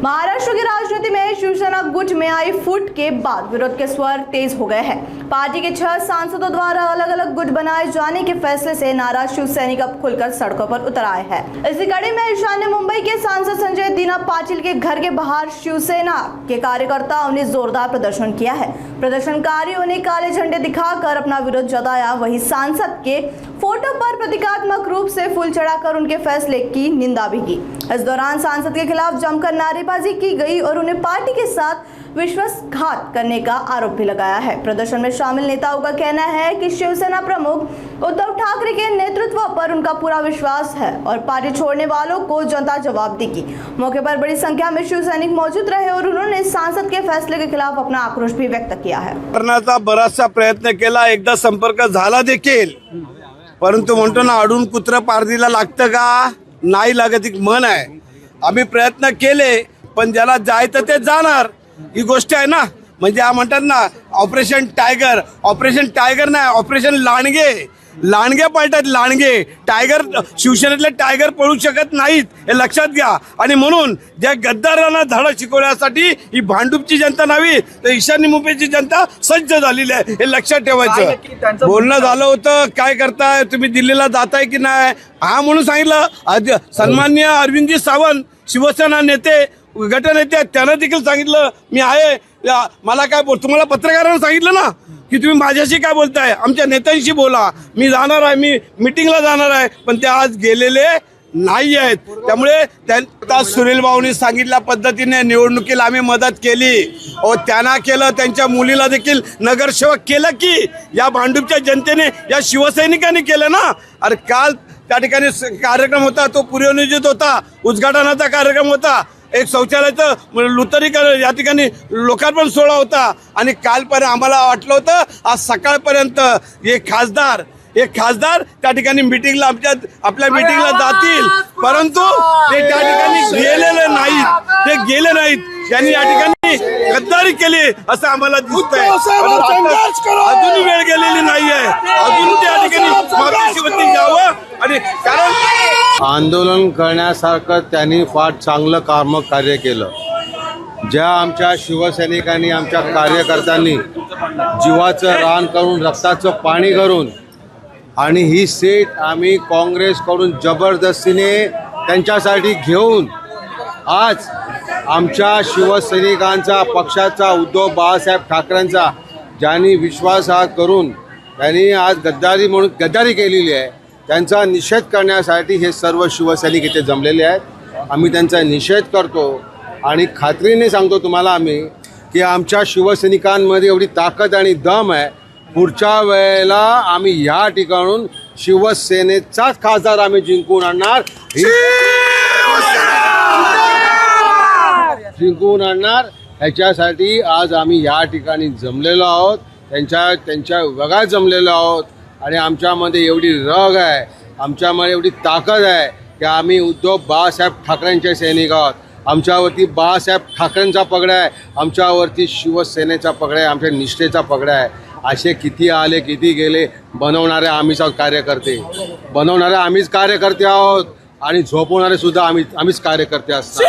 महाराष्ट्र की राजनीति में शिवसेना गुट में आई फूट के बाद विरोध के स्वर तेज हो गए हैं। पार्टी के 6 सांसदों द्वारा अलग अलग गुट बनाए जाने के फैसले से नाराज शिव सैनिक अब खुलकर सड़कों पर उतर आए हैं। इसी कड़ी में ईशान्य मुंबई के सांसद संजय दीना पाटिल के घर के बाहर शिवसेना के कार्यकर्ताओं ने जोरदार प्रदर्शन किया है। प्रदर्शनकारियों ने काले झंडे दिखाकर अपना विरोध जताया। वहीं सांसद के फोटो पर प्रतीकात्मक रूप से फूल चढ़ाकर उनके फैसले की निंदा भी की। इस दौरान सांसद के खिलाफ जमकर नारेबाजी की गई और उन्हें पार्टी के साथ विश्वासघात करने का आरोप भी लगाया है। प्रदर्शन में शामिल नेताओं का कहना है कि शिवसेना प्रमुख उद्धव ठाकरे के नेतृत्व पर उनका पूरा विश्वास है और पार्टी छोड़ने वालों को जनता जवाब देगी। मौके पर बड़ी संख्या में शिव सैनिक मौजूद रहे और उन्होंने सांसद के फैसले के खिलाफ अपना आक्रोश भी व्यक्त किया है। करण्याचा बराचसा प्रयत्न केला, एकदा संपर्क झाला देखील, परंतु म्हणतो ना अडून कुत्र पारदीला लागतं का, नाही लागत एक मन आहे। आम्ही प्रयत्न केले पण ज्याला जायचं ते जाणार ही गोष्ट आहे ना। म्हणजे म्हणतात ना ऑपरेशन टायगर नाही, ऑपरेशन लांडगे पळतात, लांडगे टायगर। शिवसेनेतले टायगर पळू शकत नाहीत हे लक्षात घ्या। आणि म्हणून ज्या गद्दारांना धडा शिकवण्यासाठी ही भांडूपची जनता नव्हे तर ईशान्य मुंबईची जनता सज्ज झालेली आहे हे लक्षात ठेवायचं। बोलणं झालं होतं, काय करताय तुम्ही, दिल्लीला जाताय की नाही हा म्हणून सांगितलं। सन्माननीय अरविंदजी सावंत शिवसेना नेते गटनेते त्यांना देखील सांगितलं मी आहे। मला काय तुम्हाला पत्रकारांना सांगितलं ना की तुम्ही माझ्याशी काय बोलताय, आमच्या नेत्यांशी बोला, मी जाणार आहे, मी मीटिंगला जाणार आहे, पण ते आज गेलेले नाही आहेत। त्यामुळे त्यांना सुनील भाऊंनी सांगितल्या पद्धतीने निवडणुकीला आम्ही मदत केली व त्यांना केलं, त्यांच्या मुलीला देखील नगरसेवक केलं की या भांडूपच्या जनतेने या शिवसैनिकांनी केलं ना। अरे काल त्या ठिकाणी कार्यक्रम होता, तो पूर्वनियोजित होता, उद्घाटनाचा कार्यक्रम होता, एक शौचालयाचं लुतरीकरण या ठिकाणी लोकार्पण सोहळा होता। आणि कालपर्यंत आम्हाला वाटलं होतं आज सकाळपर्यंत एक खासदार त्या ठिकाणी मीटिंगला आपल्या मीटिंगला जातील, परंतु ते त्या ठिकाणी गेले नाहीत। त्यांनी या ठिकाणी गद्दारी केली असं आम्हाला दिसतंय। अजूनही वेळ गेलेली नाहीये, अजून त्या ठिकाणी मागणीवरती जावं। आणि कारण आंदोलन करण्यासारखं त्यांनी फार चांगलं कार्य केलं। ज्या आमच्या शिवसैनिकांनी, आमच्या कार्यकर्त्यांनी जीवाचं रान करून, रक्ताचं पाणी करून आणि ही सीट आम्ही काँग्रेसकडून जबरदस्तीने त्यांच्यासाठी घेऊन आज आमच्या शिवसैनिकांचा, पक्षाचा, उद्धव बाळासाहेब ठाकरेंचा ज्यांनी विश्वासघात करून त्यांनी आज गद्दारी केलेली आहे, त्यांचा निषेध करण्यासाठी हे सर्व शिवसैनिक इथे जमलेले आहेत। आम्ही त्यांचा निषेध करतो आणि खात्रीने सांगतो तुम्हाला आम्ही की आमच्या शिवसैनिकांमध्ये एवढी ताकद आणि दम आहे, पुढच्या वेळेला आम्ही या ठिकाणून शिवसेनेचाच खासदार आम्ही जिंकून आणणार ह्याच्यासाठी आज आम्ही या ठिकाणी जमलेलो आहोत, त्यांच्या वगात जमलेलो आहोत। आणि आमच्यामध्ये एवढी रग आहे, आमच्यामध्ये एवढी ताकद आहे की आम्ही उद्धव बाळासाहेब ठाकरेंचे सैनिक आहोत। आमच्यावरती बाळासाहेब ठाकरेंचा पगडा आहे, आमच्यावरती शिवसेनेचा पगडा आहे, आमच्या निष्ठेचा पगडा आहे। असे किती आले किती गेले, बनवणारे आम्हीच कार्यकर्ते आहोत आणि झोपवणारे सुद्धा आम्हीच कार्यकर्ते असतात।